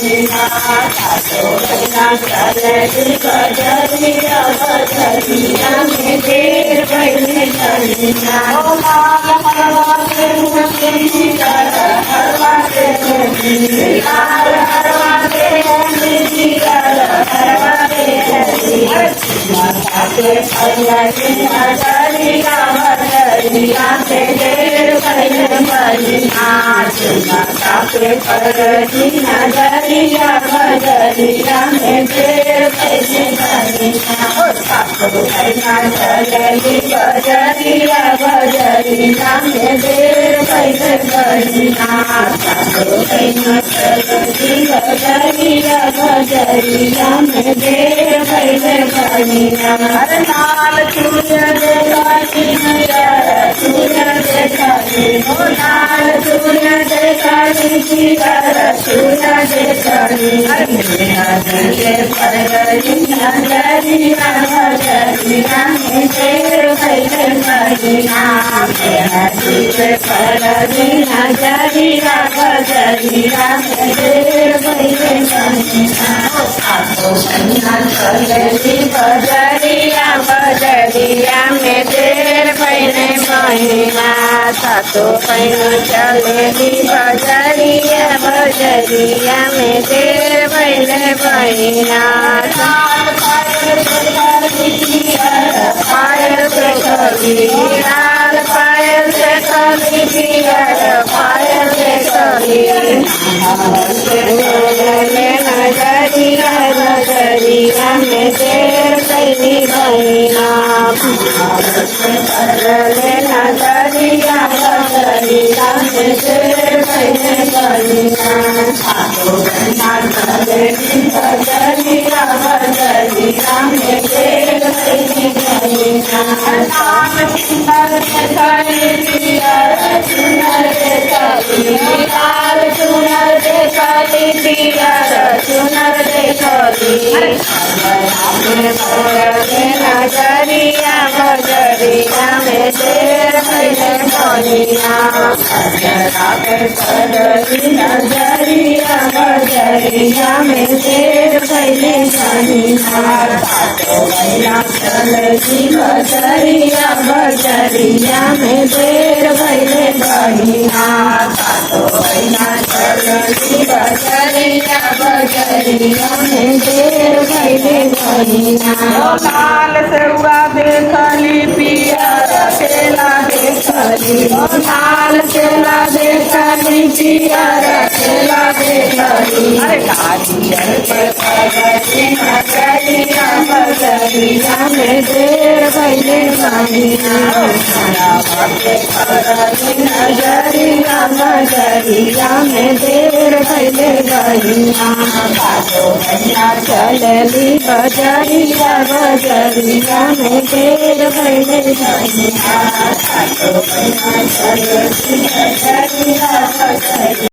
बहिना सातो बहिना चलली बजरिया बजरिया में देर भइले बहिना ओ लाल हरवा के मुंडी कर हरवा के मुंडी लाल हरवा के मुंडी कर हरवा के मुंडी माता के बजरिया बजरिया बजरिया में देर भइले बहिना माता के बजरिया बजरिया बजरिया में देर भइले बहिना ओ सातो बहिना चलली बजरिया बजरिया में देर भइले बहिना सातो बहिना चलली बजरिया बजरिया में देर भइले बहिना लाल चूड़िया देखाली चूड़िया देखाली हो लाल चूड़िया देखाली चूड़िया देखाली नजरिए पर गई नजरिया बजरिया में देर भइले बहिना नजरिए पर गई नजरिया बजरिया में देर भइले बहिना सातो बहिना चलली बजरिया बजरिया में देर भइले बहिना सातो बहिना चलली बजरिया बजरिया में देर भइले बहिना पायल से कली लाल पायल से कली पियर पायल से कली नजरिया नजरिया में देर भइले बहिना नजरिया नजरिया में देर भइले बहिना सातो बहिना चलली बजरिया बजरिया में देर भइले बहिना लाल चुनर देखाली पियर चुनर देखाली लाल चुनर देखाली पियर चुनर देखाली नजरिया बजरिया में देर भइले बहिना नजरिया बजरिया में देर भइले बहिना सातो बहिना चलली बजरिया बजरिया में देर भइले बहिना सातो बहिना चलली बजरिया बजरिया में देर भइले बहिना लाल सेउआ देखली पियर केला देखली लाल केला देखली पियर केला देखली नजरिया बजरिया में देर भइले बहिना नजरिया बजरिया में देर भइले बहिना सातो बहिना चलली बजरिया बजरिया में देर भइले बहिना सातो बहिना चलली बजरिया